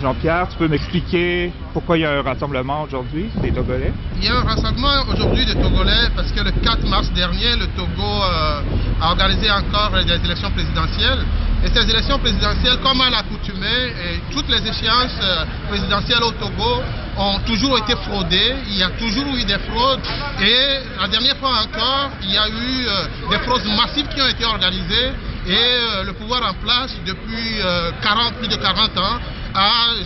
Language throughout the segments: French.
Jean-Pierre, tu peux m'expliquer pourquoi il y a un rassemblement aujourd'hui des Togolais? Il y a un rassemblement aujourd'hui des Togolais parce que le 4 mars dernier, le Togo a organisé encore des élections présidentielles. Et ces élections présidentielles, comme à l'accoutumée, toutes les échéances présidentielles au Togo ont toujours été fraudées. Il y a toujours eu des fraudes. Et la dernière fois encore, il y a eu des fraudes massives qui ont été organisées. Et le pouvoir en place depuis plus de 40 ans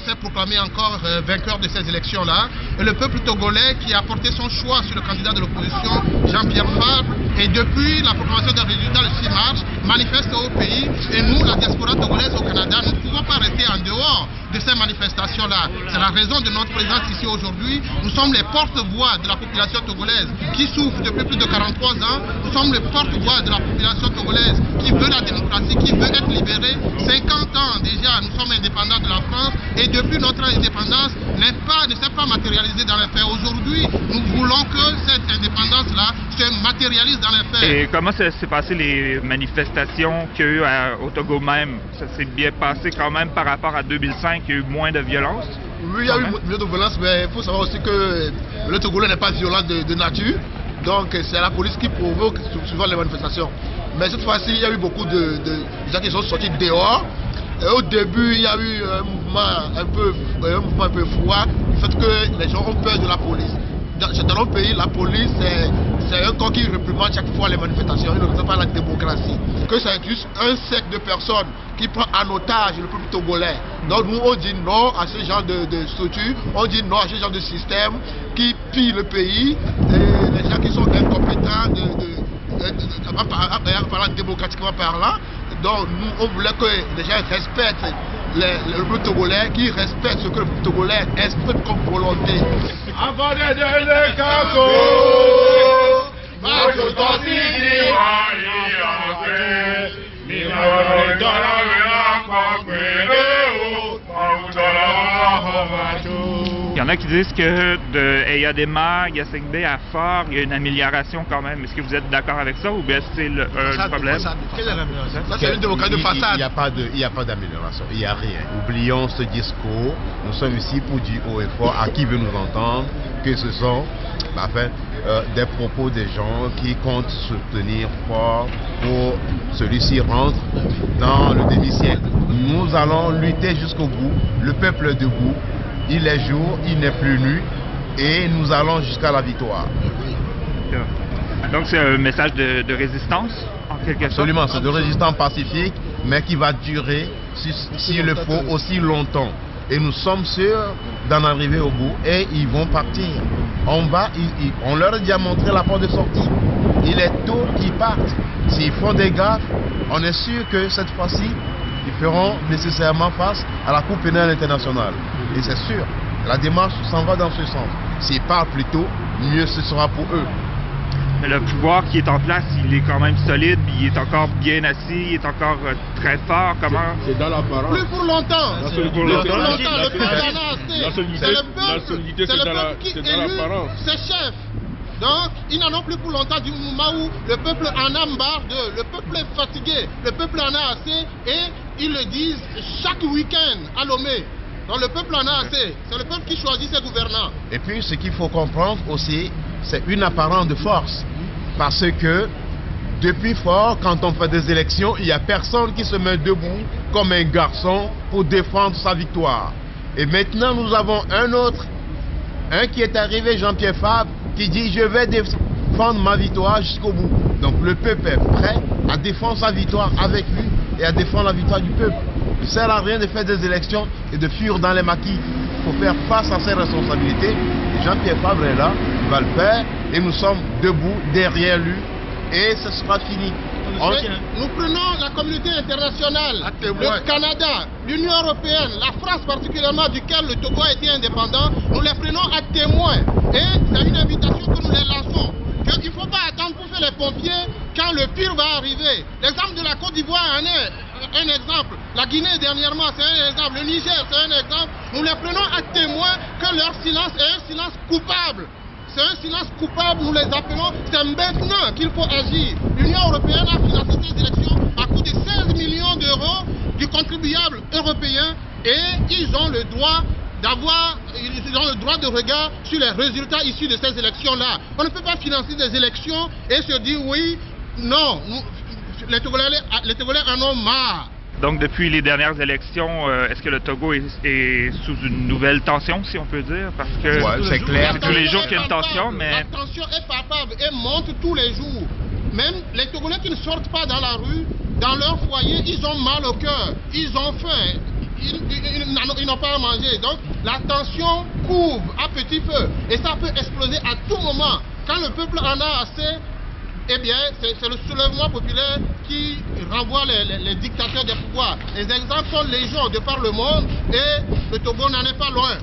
s'est proclamé encore vainqueur de ces élections-là. Et le peuple togolais qui a porté son choix sur le candidat de l'opposition, Jean-Pierre Fabre, et depuis la proclamation des résultats le 6 mars, manifeste au pays. Et nous, la diaspora togolaise au Canada, nous ne pouvons pas rester en dehors de ces manifestations-là. C'est la raison de notre présence ici aujourd'hui. Nous sommes les porte-voix de la population togolaise qui souffre depuis plus de 43 ans. Nous sommes les porte-voix de la population togolaise qui veut la démocratie, qui veut être libérée. 50 ans déjà, nous sommes indépendants de la France et depuis notre indépendance ne s'est pas matérialisée dans les faits. Aujourd'hui, nous voulons que cette indépendance-là se matérialise dans les faits. Et comment s'est passé les manifestations qu'il y a eu au Togo même? Ça s'est bien passé quand même par rapport à 2005, il y a eu moins de violence? Oui, il y a eu moins de violence, mais il faut savoir aussi que le Togolais n'est pas violent de nature. Donc c'est la police qui provoque souvent les manifestations. Mais cette fois-ci, il y a eu beaucoup de gens qui sont sortis dehors. Et au début, il y a eu un mouvement un peu froid, du fait que les gens ont peur de la police. Dans notre pays, la police, c'est un corps qui réprimande chaque fois les manifestations. Il ne représente pas la démocratie. Que c'est juste un cercle de personnes qui prend en otage le peuple togolais. Donc nous, on dit non à ce genre de structure, on dit non à ce genre de système qui pille le pays. Et les gens qui sont incompétents, démocratiquement parlant. Donc nous, on voulait que les gens respectent le peuple togolais, qui respecte ce que le peuple togolais exprime comme volonté. Il y en a qui disent que de Eyadema, Yassingbe à Fort, il y a une amélioration quand même. Est-ce que vous êtes d'accord avec ça ou bien c'est le problème? Quelle est l'amélioration? C'est une démocratie de façade. Il n'y a pas d'amélioration, il n'y a rien. Oublions ce discours. Nous sommes ici pour dire haut et fort à qui veut nous entendre que ce sont des propos des gens qui comptent soutenir fort pour celui-ci rentre dans le demi-siècle. Nous allons lutter jusqu'au bout. Le peuple est debout. Il est jour, il n'est plus nu et nous allons jusqu'à la victoire. Donc c'est un message de résistance en quelque sorte? Absolument, c'est de résistance pacifique mais qui va durer, s'il le faut, aussi longtemps. Et nous sommes sûrs d'en arriver au bout et ils vont partir. On leur a déjà montré la porte de sortie. Il est tôt qu'ils partent. S'ils font des gaffes, on est sûr que cette fois-ci, ils feront nécessairement face à la Cour pénale internationale. Et c'est sûr, la démarche s'en va dans ce sens. S'ils parlent plus tôt, mieux ce sera pour eux. Mais le pouvoir qui est en place, il est quand même solide, il est encore bien assis, il est encore très fort. Comment? C'est dans l'apparence. Plus pour longtemps. La solidité, Le peuple en a assez. C'est le peuple qui élit ses chefs. Donc, ils n'en ont plus pour longtemps du moment où le peuple en a marre d'eux. Le peuple est fatigué, le peuple en a assez et ils le disent chaque week-end à Lomé. Donc le peuple en a assez. C'est le peuple qui choisit ses gouvernants. Et puis, ce qu'il faut comprendre aussi, c'est une apparence de force. Parce que, depuis fort, quand on fait des élections, il n'y a personne qui se met debout comme un garçon pour défendre sa victoire. Et maintenant, nous avons un qui est arrivé, Jean-Pierre Fabre, qui dit « Je vais défendre ma victoire jusqu'au bout ». Donc le peuple est prêt à défendre sa victoire avec lui et à défendre la victoire du peuple. Il ne sert à rien de faire des élections et de fuir dans les maquis. Il faut faire face à ses responsabilités. Jean-Pierre Fabre est là, il va le faire et nous sommes debout derrière lui et ce sera fini. Nous prenons la communauté internationale, le Canada, l'Union européenne, la France particulièrement, duquel le Togo a été indépendant, nous les prenons à témoin. Et c'est une invitation que nous les lançons. Il ne faut pas attendre pour faire les pompiers quand le pire va arriver. L'exemple de la Côte d'Ivoire en est un exemple. La Guinée dernièrement, c'est un exemple. Le Niger, c'est un exemple. Nous les prenons à témoin que leur silence est un silence coupable. C'est un silence coupable, nous les appelons. C'est maintenant qu'il faut agir. L'Union européenne a financé ces élections à coût de 16 millions d'euros du contribuable européen. Et ils ont le droit ils ont le droit de regard sur les résultats issus de ces élections-là. On ne peut pas financer des élections et se dire oui, non, les Togolais en ont marre. Donc, depuis les dernières élections, est-ce que le Togo est sous une nouvelle tension, si on peut dire? Parce que c'est clair. C'est tous les jours qu'il y a une tension, mais... La tension est palpable et monte tous les jours. Même les Togolais qui ne sortent pas dans la rue, dans leur foyer, ils ont mal au cœur, ils ont faim, ils n'ont pas à manger. Donc, la tension couvre à petit feu et ça peut exploser à tout moment. Quand le peuple en a assez, eh bien, c'est le soulèvement populaire qui renvoie les dictateurs des pouvoirs. Les exemples sont légion de par le monde et le Togo n'en est pas loin.